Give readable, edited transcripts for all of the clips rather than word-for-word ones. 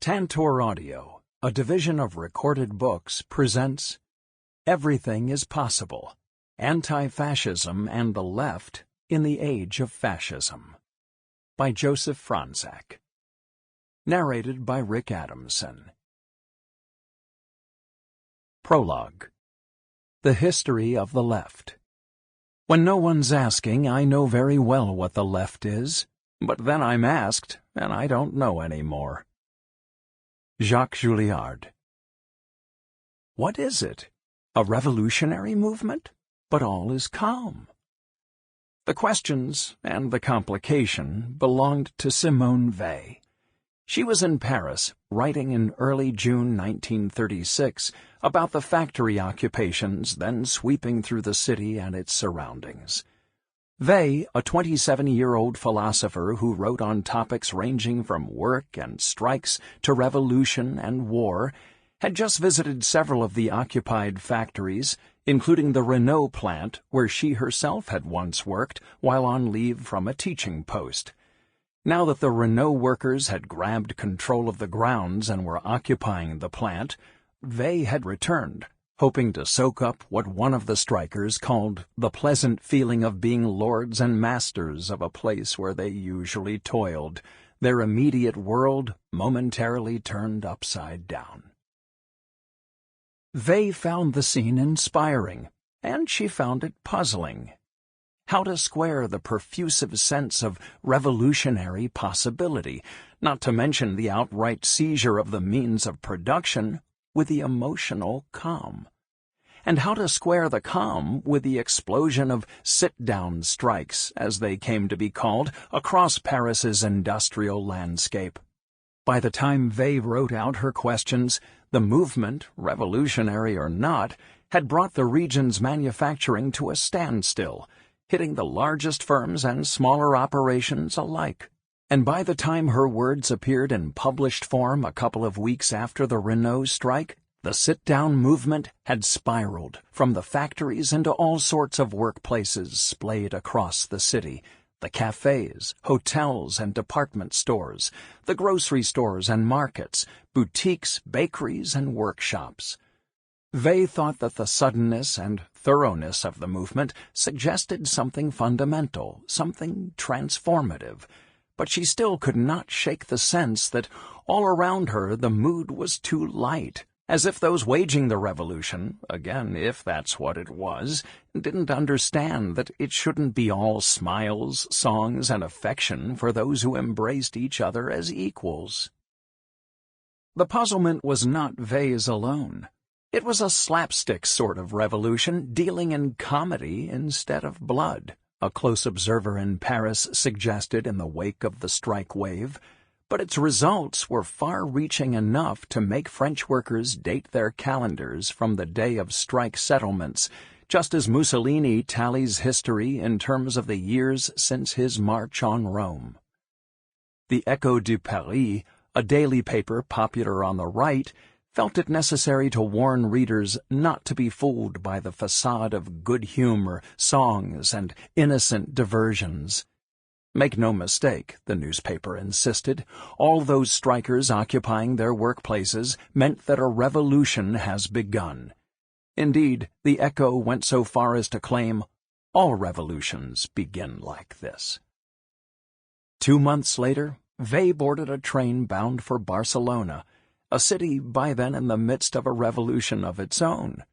Tantor Audio, a division of Recorded Books, presents Everything is Possible, Antifascism and the Left in the Age of Fascism, by Joseph Fronczak. Narrated by Rick Adamson. Prologue. The History of the Left. When no one's asking, I know very well what the left is, but then I'm asked, and I don't know any more. Jacques Julliard. What is it? A revolutionary movement? But all is calm. The questions and the complication belonged to Simone Weil. She was in Paris, writing in early June 1936 about the factory occupations then sweeping through the city and its surroundings. Weil, a 27-year-old philosopher who wrote on topics ranging from work and strikes to revolution and war, had just visited several of the occupied factories, including the Renault plant where she herself had once worked while on leave from a teaching post. Now that the Renault workers had grabbed control of the grounds and were occupying the plant, Weil had returned, hoping to soak up what one of the strikers called the pleasant feeling of being lords and masters of a place where they usually toiled, their immediate world momentarily turned upside down. Weil found the scene inspiring, and she found it puzzling. How to square the perfusive sense of revolutionary possibility, not to mention the outright seizure of the means of production, with the emotional calm, and how to square the calm with the explosion of sit-down strikes, as they came to be called, across Paris's industrial landscape. By the time Weil wrote out her questions, the movement, revolutionary or not, had brought the region's manufacturing to a standstill, hitting the largest firms and smaller operations alike. And by the time her words appeared in published form a couple of weeks after the Renault strike, the sit-down movement had spiraled from the factories into all sorts of workplaces splayed across the city, the cafes, hotels, and department stores, the grocery stores and markets, boutiques, bakeries, and workshops. Weil thought that the suddenness and thoroughness of the movement suggested something fundamental, something transformative, but she still could not shake the sense that all around her the mood was too light, as if those waging the revolution, again if that's what it was, didn't understand that it shouldn't be all smiles, songs, and affection for those who embraced each other as equals. The puzzlement was not Weil's alone. It was a slapstick sort of revolution dealing in comedy instead of blood, a close observer in Paris suggested in the wake of the strike wave, but its results were far-reaching enough to make French workers date their calendars from the day of strike settlements, just as Mussolini tallies history in terms of the years since his march on Rome. The Echo de Paris, a daily paper popular on the right, felt it necessary to warn readers not to be fooled by the facade of good humor, songs, and innocent diversions. Make no mistake, the newspaper insisted, all those strikers occupying their workplaces meant that a revolution has begun. Indeed, the Echo went so far as to claim, all revolutions begin like this. 2 months later, Weil boarded a train bound for Barcelona, a city by then in the midst of a revolution of its own.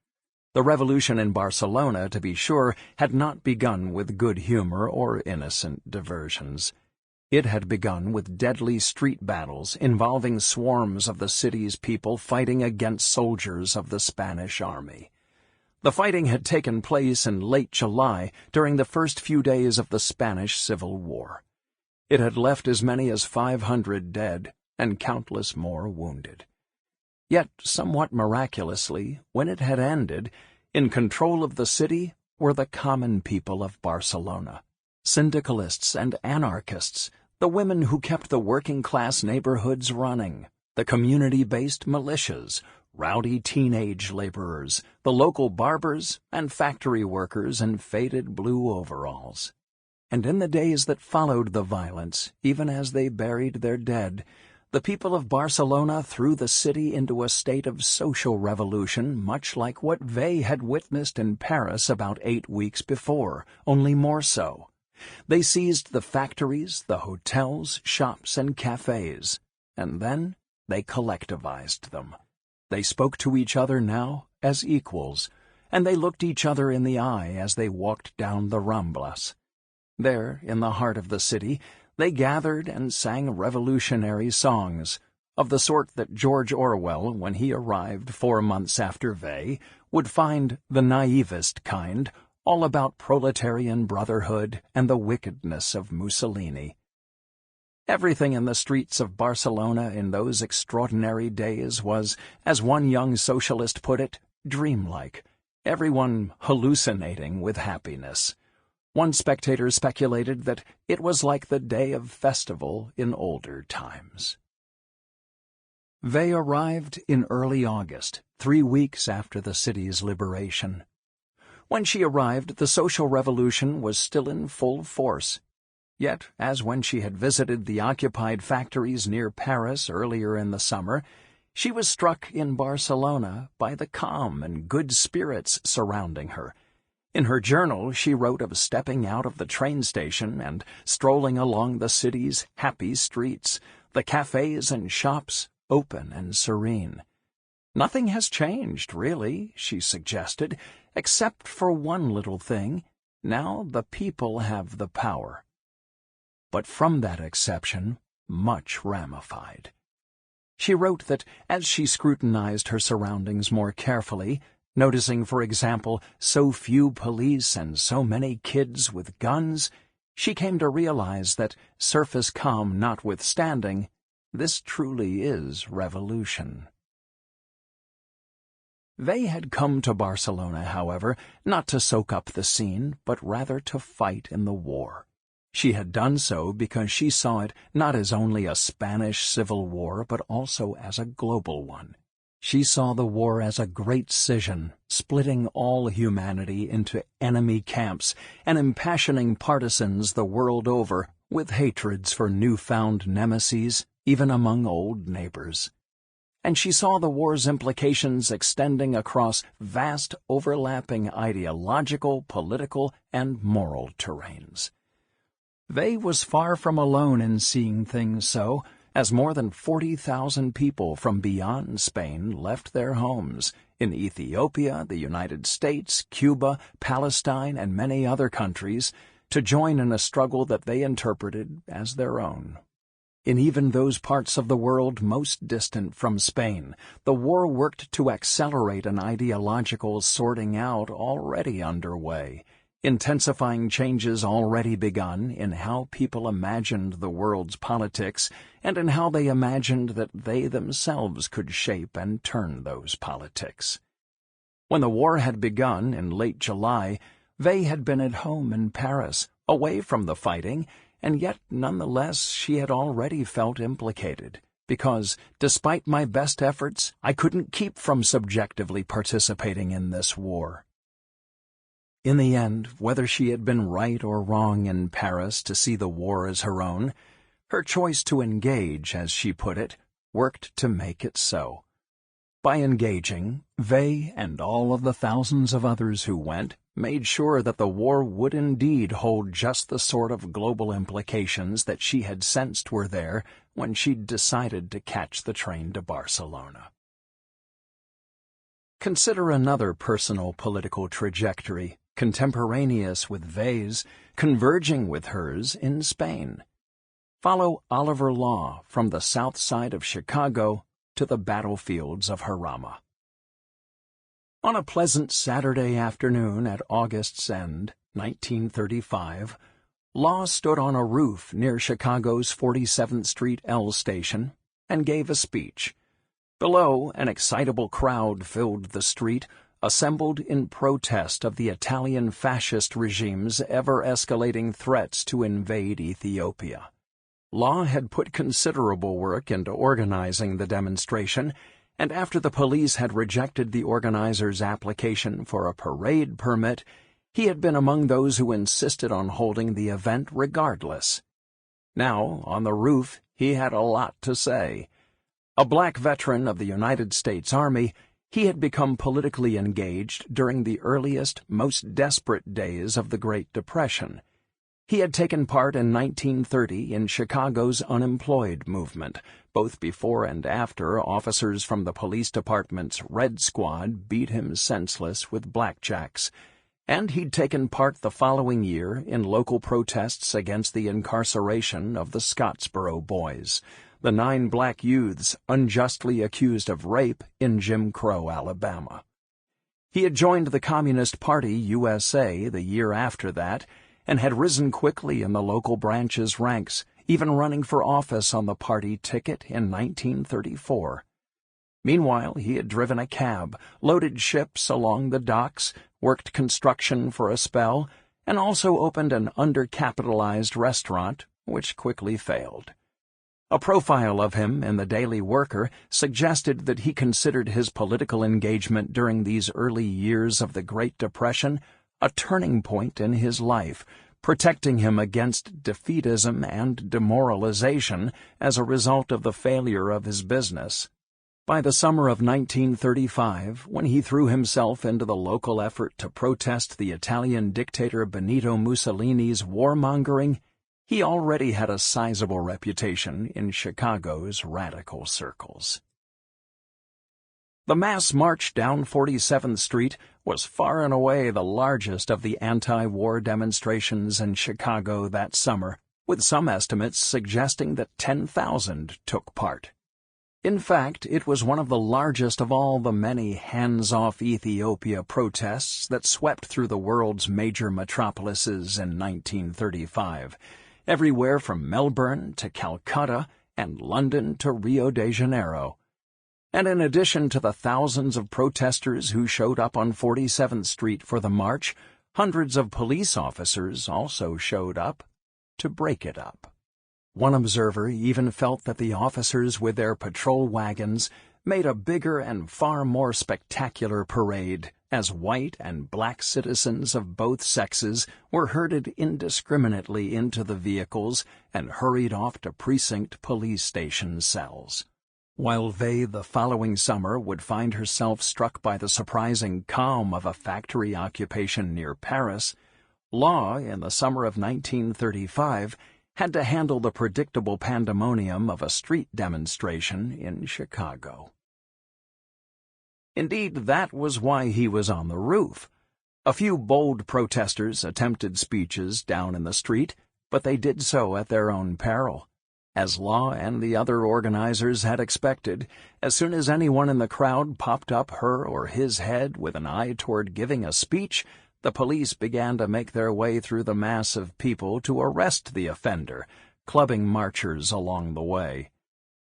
The revolution in Barcelona, to be sure, had not begun with good humor or innocent diversions. It had begun with deadly street battles involving swarms of the city's people fighting against soldiers of the Spanish army. The fighting had taken place in late July during the first few days of the Spanish Civil War. It had left as many as 500 dead and countless more wounded. Yet, somewhat miraculously, when it had ended, in control of the city were the common people of Barcelona, syndicalists and anarchists, the women who kept the working-class neighborhoods running, the community-based militias, rowdy teenage laborers, the local barbers, and factory workers in faded blue overalls. And in the days that followed the violence, even as they buried their dead, The people of Barcelona threw the city into a state of social revolution much like what Vey had witnessed in Paris about 8 weeks before, only more so. They seized the factories, the hotels, shops, and cafes, and then they collectivized them. They spoke to each other now as equals, and they looked each other in the eye as they walked down the Ramblas. There, in the heart of the city, they gathered and sang revolutionary songs, of the sort that George Orwell, when he arrived 4 months after Vey, would find the naivest kind, all about proletarian brotherhood and the wickedness of Mussolini. Everything in the streets of Barcelona in those extraordinary days was, as one young socialist put it, dreamlike, everyone hallucinating with happiness. One spectator speculated that it was like the day of festival in older times. Vey arrived in early August, 3 weeks after the city's liberation. When she arrived, the social revolution was still in full force. Yet, as when she had visited the occupied factories near Paris earlier in the summer, she was struck in Barcelona by the calm and good spirits surrounding her. In her journal, she wrote of stepping out of the train station and strolling along the city's happy streets, the cafes and shops open and serene. Nothing has changed, really, she suggested, except for one little thing. Now the people have the power. But from that exception, much ramified. She wrote that as she scrutinized her surroundings more carefully, noticing, for example, so few police and so many kids with guns, she came to realize that, surface calm notwithstanding, this truly is revolution. Vey had come to Barcelona, however, not to soak up the scene, but rather to fight in the war. She had done so because she saw it not as only a Spanish civil war, but also as a global one. She saw the war as a great scission, splitting all humanity into enemy camps and impassioning partisans the world over with hatreds for newfound nemeses, even among old neighbors. And she saw the war's implications extending across vast overlapping ideological, political, and moral terrains. Vey was far from alone in seeing things so, as more than 40,000 people from beyond Spain left their homes in Ethiopia, the United States, Cuba, Palestine, and many other countries to join in a struggle that they interpreted as their own. In even those parts of the world most distant from Spain, the war worked to accelerate an ideological sorting out already underway, intensifying changes already begun in how people imagined the world's politics and in how they imagined that they themselves could shape and turn those politics. When the war had begun in late July, Vey had been at home in Paris, away from the fighting, and yet nonetheless she had already felt implicated, because, despite my best efforts, I couldn't keep from subjectively participating in this war. In the end, whether she had been right or wrong in Paris to see the war as her own, her choice to engage, as she put it, worked to make it so. By engaging, Vey and all of the thousands of others who went made sure that the war would indeed hold just the sort of global implications that she had sensed were there when she'd decided to catch the train to Barcelona. Consider another personal political trajectory, contemporaneous with Vey's, converging with hers in Spain. Follow Oliver Law from the south side of Chicago to the battlefields of Jarama. On a pleasant Saturday afternoon at August's end, 1935, Law stood on a roof near Chicago's 47th Street L station and gave a speech. Below, an excitable crowd filled the street, assembled in protest of the Italian fascist regime's ever-escalating threats to invade Ethiopia. Law had put considerable work into organizing the demonstration, and after the police had rejected the organizers' application for a parade permit, he had been among those who insisted on holding the event regardless. Now, on the roof, he had a lot to say. A black veteran of the United States Army, he had become politically engaged during the earliest, most desperate days of the Great Depression. He had taken part in 1930 in Chicago's unemployed movement, both before and after officers from the police department's Red Squad beat him senseless with blackjacks, and he'd taken part the following year in local protests against the incarceration of the Scottsboro Boys, the 9 black youths unjustly accused of rape in Jim Crow, Alabama. He had joined the Communist Party USA the year after that, and had risen quickly in the local branch's ranks, even running for office on the party ticket in 1934. Meanwhile, he had driven a cab, loaded ships along the docks, worked construction for a spell, and also opened an undercapitalized restaurant, which quickly failed. A profile of him in the Daily Worker suggested that he considered his political engagement during these early years of the Great Depression a turning point in his life, protecting him against defeatism and demoralization as a result of the failure of his business. By the summer of 1935, when he threw himself into the local effort to protest the Italian dictator Benito Mussolini's warmongering, he already had a sizable reputation in Chicago's radical circles. The mass march down 47th Street was far and away the largest of the anti-war demonstrations in Chicago that summer, with some estimates suggesting that 10,000 took part. In fact, it was one of the largest of all the many hands-off Ethiopia protests that swept through the world's major metropolises in 1935, everywhere from Melbourne to Calcutta and London to Rio de Janeiro. And in addition to the thousands of protesters who showed up on 47th Street for the march, hundreds of police officers also showed up to break it up. One observer even felt that the officers with their patrol wagons made a bigger and far more spectacular parade as white and black citizens of both sexes were herded indiscriminately into the vehicles and hurried off to precinct police station cells. While Vey the following summer would find herself struck by the surprising calm of a factory occupation near Paris, Law, in the summer of 1935, had to handle the predictable pandemonium of a street demonstration in Chicago. Indeed, that was why he was on the roof. A few bold protesters attempted speeches down in the street, but they did so at their own peril. As Law and the other organizers had expected, as soon as anyone in the crowd popped up her or his head with an eye toward giving a speech, the police began to make their way through the mass of people to arrest the offender, clubbing marchers along the way.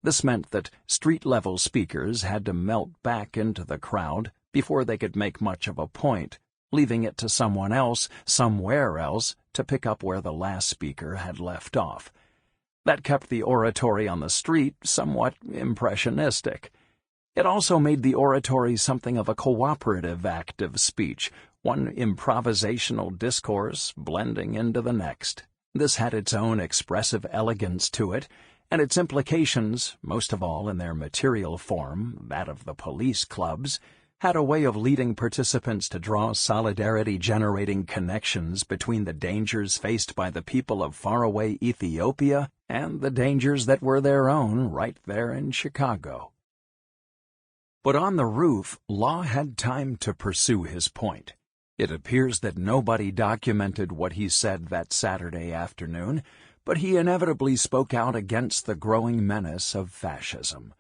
This meant that street-level speakers had to melt back into the crowd before they could make much of a point, leaving it to someone else, somewhere else, to pick up where the last speaker had left off. That kept the oratory on the street somewhat impressionistic. It also made the oratory something of a cooperative act of speech, one improvisational discourse blending into the next. This had its own expressive elegance to it, and its implications, most of all in their material form, that of the police clubs, had a way of leading participants to draw solidarity-generating connections between the dangers faced by the people of faraway Ethiopia and the dangers that were their own right there in Chicago. But on the roof, Law had time to pursue his point. It appears that nobody documented what he said that Saturday afternoon, but he inevitably spoke out against the growing menace of fascism.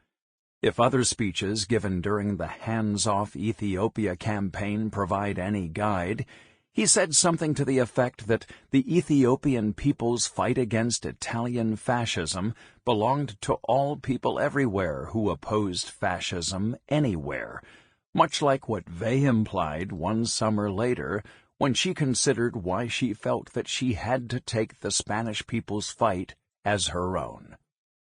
If other speeches given during the hands-off Ethiopia campaign provide any guide, he said something to the effect that the Ethiopian people's fight against Italian fascism belonged to all people everywhere who opposed fascism anywhere, much like what Vey implied one summer later when she considered why she felt that she had to take the Spanish people's fight as her own.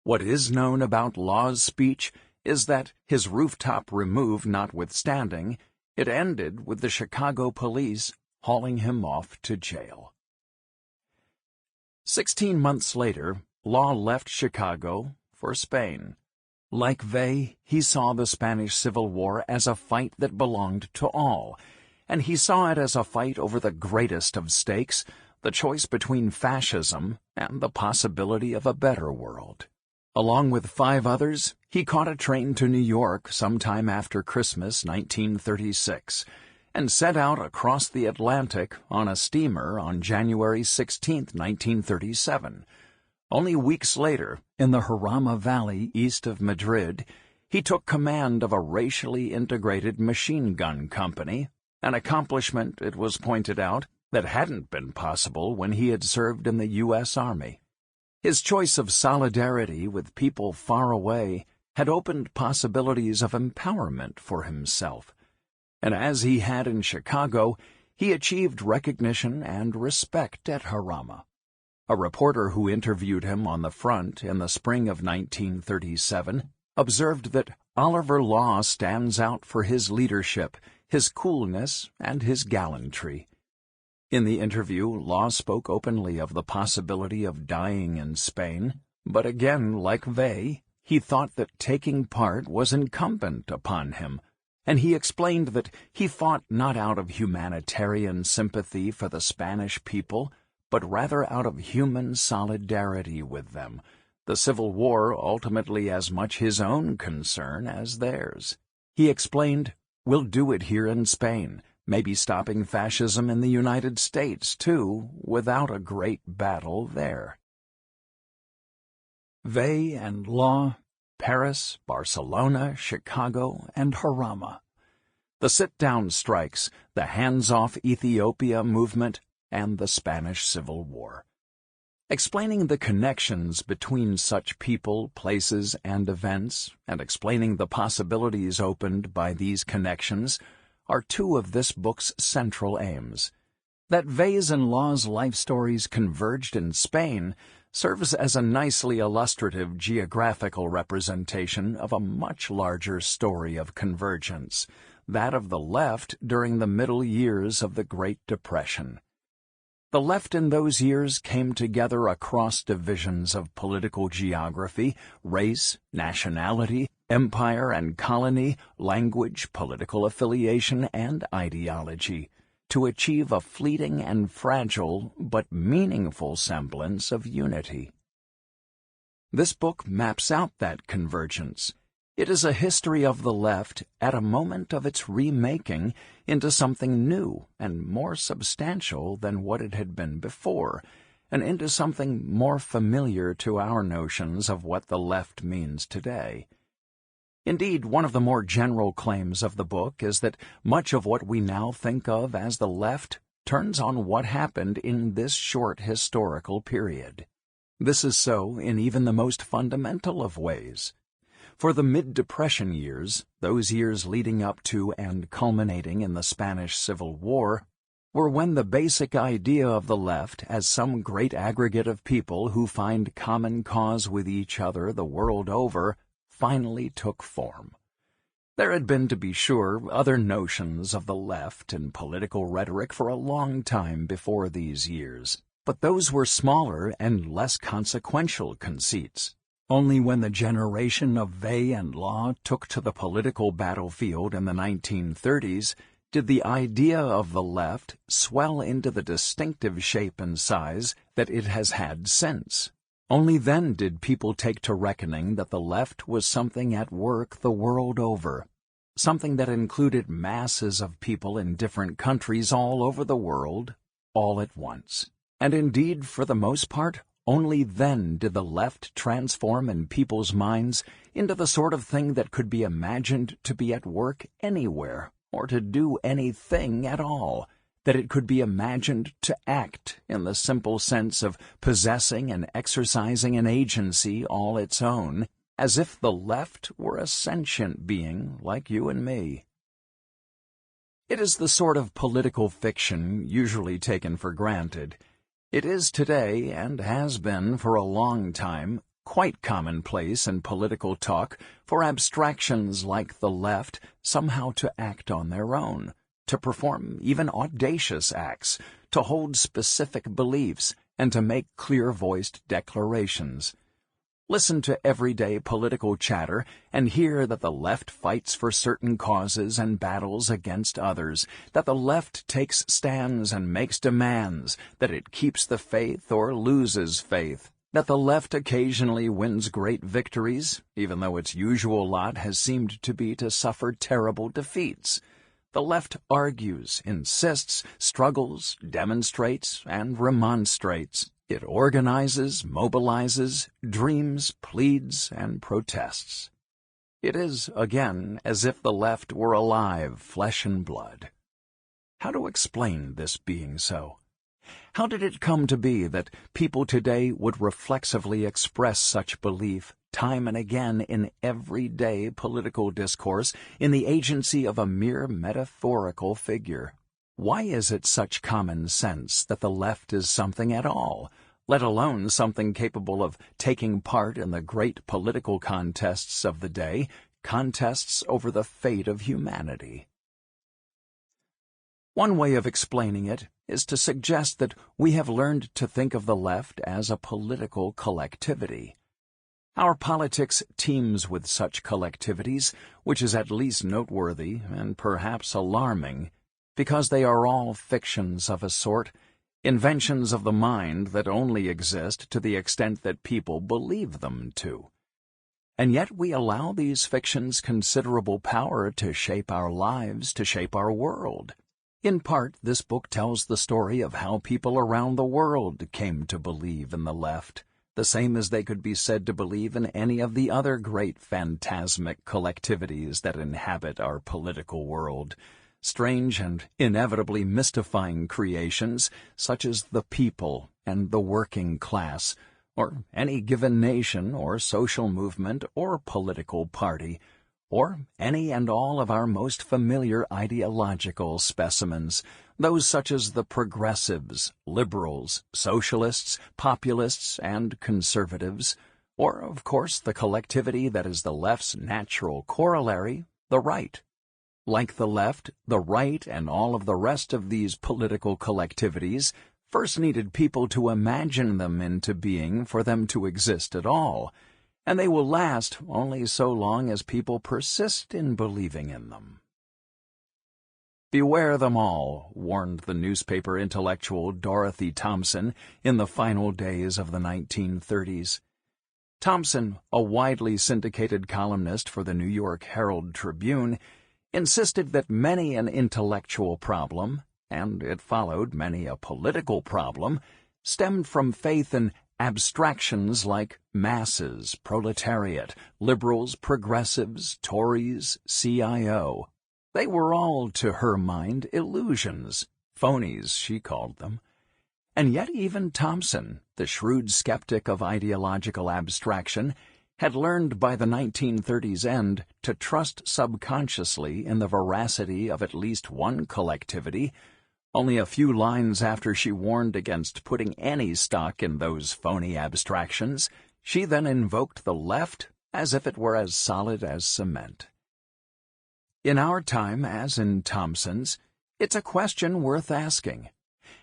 What is known about Law's speech is that, his rooftop remove notwithstanding, it ended with the Chicago police hauling him off to jail. 16 months later, Law left Chicago for Spain. Like Vey, he saw the Spanish Civil War as a fight that belonged to all, and he saw it as a fight over the greatest of stakes, the choice between fascism and the possibility of a better world. Along with 5 others, he caught a train to New York sometime after Christmas 1936 and set out across the Atlantic on a steamer on January 16, 1937. Only weeks later, in the Jarama Valley east of Madrid, he took command of a racially integrated machine gun company, an accomplishment, it was pointed out, that hadn't been possible when he had served in the U.S. Army. His choice of solidarity with people far away had opened possibilities of empowerment for himself, and as he had in Chicago, he achieved recognition and respect at Jarama. A reporter who interviewed him on the front in the spring of 1937 observed that Oliver Law stands out for his leadership, his coolness, and his gallantry. In the interview, Law spoke openly of the possibility of dying in Spain, but again, like Vey, he thought that taking part was incumbent upon him, and he explained that he fought not out of humanitarian sympathy for the Spanish people, but rather out of human solidarity with them, the Civil War ultimately as much his own concern as theirs. He explained, "We'll do it here in Spain, maybe stopping fascism in the United States, too, without a great battle there." Vey and Law, Paris, Barcelona, Chicago, and Jarama. The sit-down strikes, the hands-off Ethiopia movement, and the Spanish Civil War. Explaining the connections between such people, places, and events, and explaining the possibilities opened by these connections, are 2 of this book's central aims. That Vey's and Law's life stories converged in Spain serves as a nicely illustrative geographical representation of a much larger story of convergence, that of the left during the middle years of the Great Depression. The left in those years came together across divisions of political geography, race, nationality, empire and colony, language, political affiliation, and ideology, to achieve a fleeting and fragile but meaningful semblance of unity. This book maps out that convergence. It is a history of the left at a moment of its remaking into something new and more substantial than what it had been before, and into something more familiar to our notions of what the left means today. Indeed, one of the more general claims of the book is that much of what we now think of as the left turns on what happened in this short historical period. This is so in even the most fundamental of ways. For the mid-Depression years, those years leading up to and culminating in the Spanish Civil War, were when the basic idea of the left as some great aggregate of people who find common cause with each other the world over finally took form. There had been, to be sure, other notions of the left in political rhetoric for a long time before these years, but those were smaller and less consequential conceits. Only when the generation of Vey and Law took to the political battlefield in the 1930s did the idea of the left swell into the distinctive shape and size that it has had since. Only then did people take to reckoning that the left was something at work the world over, something that included masses of people in different countries all over the world, all at once. And indeed, for the most part, only then did the left transform in people's minds into the sort of thing that could be imagined to be at work anywhere, or to do anything at all, that it could be imagined to act in the simple sense of possessing and exercising an agency all its own, as if the left were a sentient being like you and me. It is the sort of political fiction usually taken for granted. It is today, and has been for a long time, quite commonplace in political talk for abstractions like the left somehow to act on their own, to perform even audacious acts, to hold specific beliefs, and to make clear-voiced declarations. Listen to everyday political chatter and hear that the left fights for certain causes and battles against others, that the left takes stands and makes demands, that it keeps the faith or loses faith, that the left occasionally wins great victories, even though its usual lot has seemed to be to suffer terrible defeats. The left argues, insists, struggles, demonstrates, and remonstrates. It organizes, mobilizes, dreams, pleads, and protests. It is, again, as if the left were alive, flesh and blood. How to explain this being so? How did it come to be that people today would reflexively express such belief time and again in everyday political discourse in the agency of a mere metaphorical figure? Why is it such common sense that the left is something at all, let alone something capable of taking part in the great political contests of the day, contests over the fate of humanity? One way of explaining it is to suggest that we have learned to think of the left as a political collectivity. Our politics teems with such collectivities, which is at least noteworthy and perhaps alarming, because they are all fictions of a sort, inventions of the mind that only exist to the extent that people believe them to. And yet we allow these fictions considerable power to shape our lives, to shape our world. In part, this book tells the story of how people around the world came to believe in the left, the same as they could be said to believe in any of the other great phantasmic collectivities that inhabit our political world. Strange and inevitably mystifying creations such as the people and the working class, or any given nation or social movement or political party, or any and all of our most familiar ideological specimens, those such as the progressives, liberals, socialists, populists, and conservatives, or, of course, the collectivity that is the left's natural corollary, the right. Like the left, the right and all of the rest of these political collectivities first needed people to imagine them into being for them to exist at all, and they will last only so long as people persist in believing in them. Beware them all, warned the newspaper intellectual Dorothy Thompson in the final days of the 1930s. Thompson, a widely syndicated columnist for the New York Herald Tribune, insisted that many an intellectual problem, and it followed many a political problem, stemmed from faith in abstractions like masses, proletariat, liberals, progressives, Tories, CIO. They were all, to her mind, illusions, phonies, she called them. And yet even Thompson, the shrewd skeptic of ideological abstraction, had learned by the 1930s end to trust subconsciously in the veracity of at least one collectivity. Only a few lines after she warned against putting any stock in those phony abstractions, she then invoked the left as if it were as solid as cement. In our time, as in Thompson's, it's a question worth asking.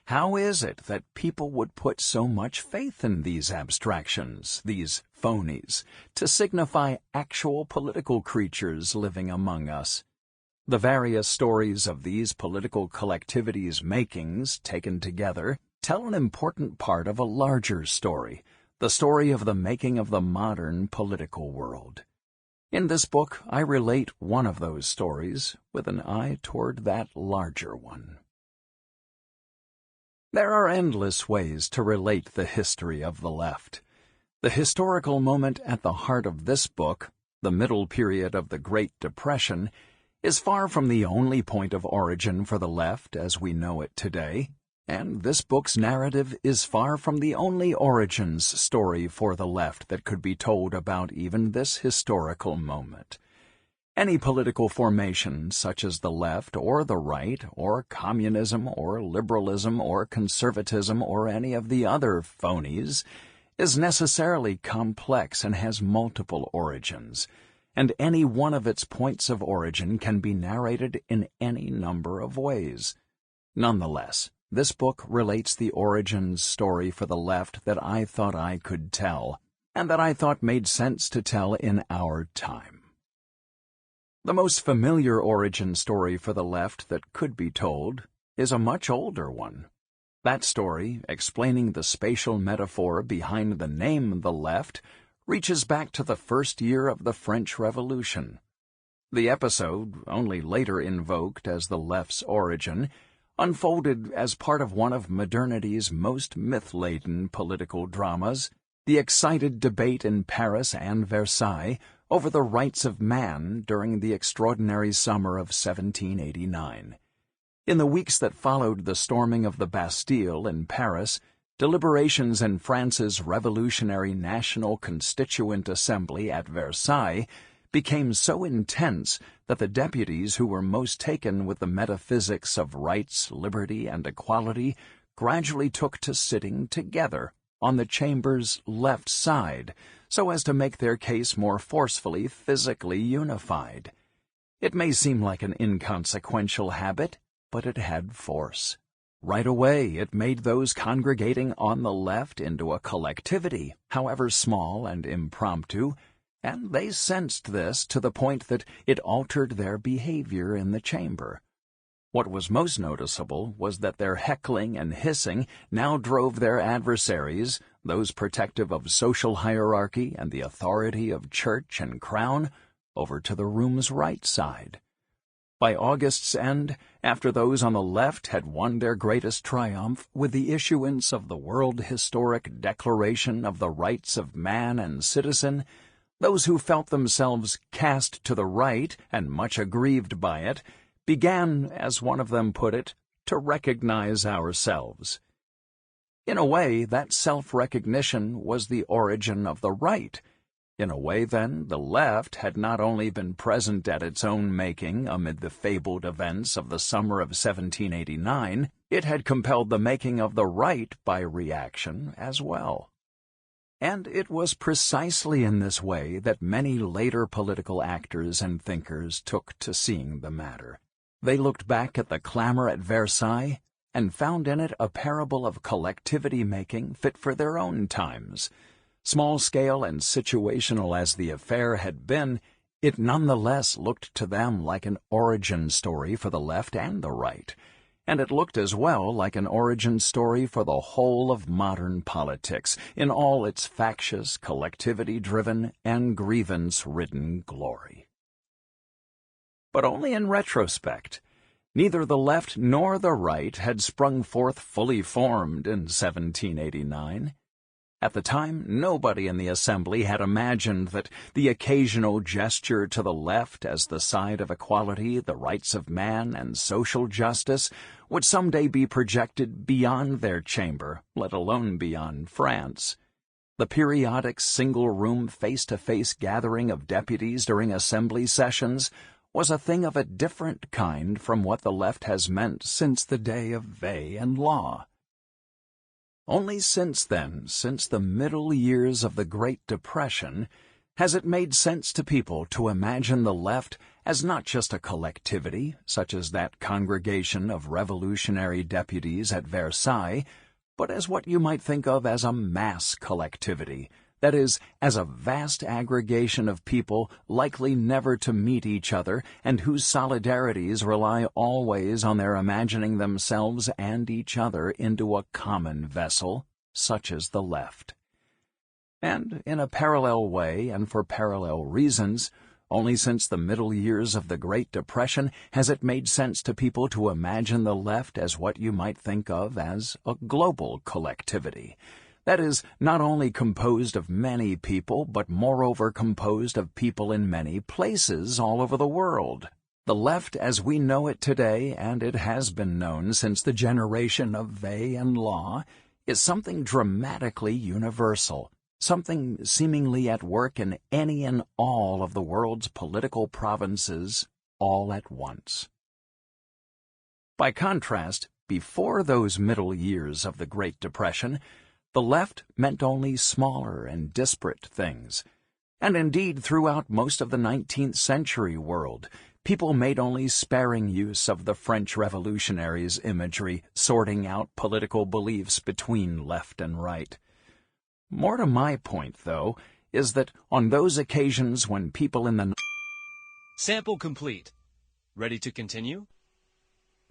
How is it that people would put so much faith in these abstractions, these phonies, to signify actual political creatures living among us? The various stories of these political collectivities' makings, taken together, tell an important part of a larger story, the story of the making of the modern political world. In this book, I relate one of those stories with an eye toward that larger one. There are endless ways to relate the history of the left. The historical moment at the heart of this book, the middle period of the Great Depression, is far from the only point of origin for the left as we know it today, and this book's narrative is far from the only origins story for the left that could be told about even this historical moment. Any political formation, such as the left or the right, or communism or liberalism or conservatism or any of the other phonies, is necessarily complex and has multiple origins, and any one of its points of origin can be narrated in any number of ways. Nonetheless, this book relates the origins story for the left that I thought I could tell, and that I thought made sense to tell in our time. The most familiar origin story for the left that could be told is a much older one. That story, explaining the spatial metaphor behind the name the left, reaches back to the first year of the French Revolution. The episode, only later invoked as the left's origin, unfolded as part of one of modernity's most myth-laden political dramas, the excited debate in Paris and Versailles over the rights of man during the extraordinary summer of 1789. In the weeks that followed the storming of the Bastille in Paris, deliberations in France's revolutionary National Constituent Assembly at Versailles became so intense that the deputies who were most taken with the metaphysics of rights, liberty, and equality gradually took to sitting together on the chamber's left side so as to make their case more forcefully physically unified. It may seem like an inconsequential habit, but it had force. Right away, it made those congregating on the left into a collectivity, however small and impromptu, and they sensed this to the point that it altered their behavior in the chamber. What was most noticeable was that their heckling and hissing now drove their adversaries, those protective of social hierarchy and the authority of church and crown, over to the room's right side. By August's end, after those on the left had won their greatest triumph with the issuance of the World Historic Declaration of the Rights of Man and Citizen, those who felt themselves cast to the right and much aggrieved by it began, as one of them put it, to recognize ourselves. In a way, that self-recognition was the origin of the right. In a way, then, the left had not only been present at its own making amid the fabled events of the summer of 1789, it had compelled the making of the right by reaction as well. And it was precisely in this way that many later political actors and thinkers took to seeing the matter. They looked back at the clamor at Versailles and found in it a parable of collectivity-making fit for their own times. Small-scale and situational as the affair had been, it nonetheless looked to them like an origin story for the left and the right, and it looked as well like an origin story for the whole of modern politics in all its factious, collectivity-driven, and grievance-ridden glory. But only in retrospect. Neither the left nor the right had sprung forth fully formed in 1789. At the time, nobody in the Assembly had imagined that the occasional gesture to the left as the side of equality, the rights of man, and social justice would someday be projected beyond their chamber, let alone beyond France. The periodic single-room face-to-face gathering of deputies during Assembly sessions was a thing of a different kind from what the left has meant since the day of Vey and Law. Only since then, since the middle years of the Great Depression, has it made sense to people to imagine the left as not just a collectivity, such as that congregation of revolutionary deputies at Versailles, but as what you might think of as a mass collectivity, that is, as a vast aggregation of people likely never to meet each other and whose solidarities rely always on their imagining themselves and each other into a common vessel, such as the left. And in a parallel way and for parallel reasons, only since the middle years of the Great Depression has it made sense to people to imagine the left as what you might think of as a global collectivity. That is, not only composed of many people, but moreover composed of people in many places all over the world. The left as we know it today, and it has been known since the generation of Vey and Law, is something dramatically universal, something seemingly at work in any and all of the world's political provinces all at once. By contrast, before those middle years of the Great Depression, the left meant only smaller and disparate things, and indeed throughout most of the 19th century world, people made only sparing use of the French revolutionaries' imagery, sorting out political beliefs between left and right. More to my point, though, is that on those occasions when people in the... Sample complete. Ready to continue?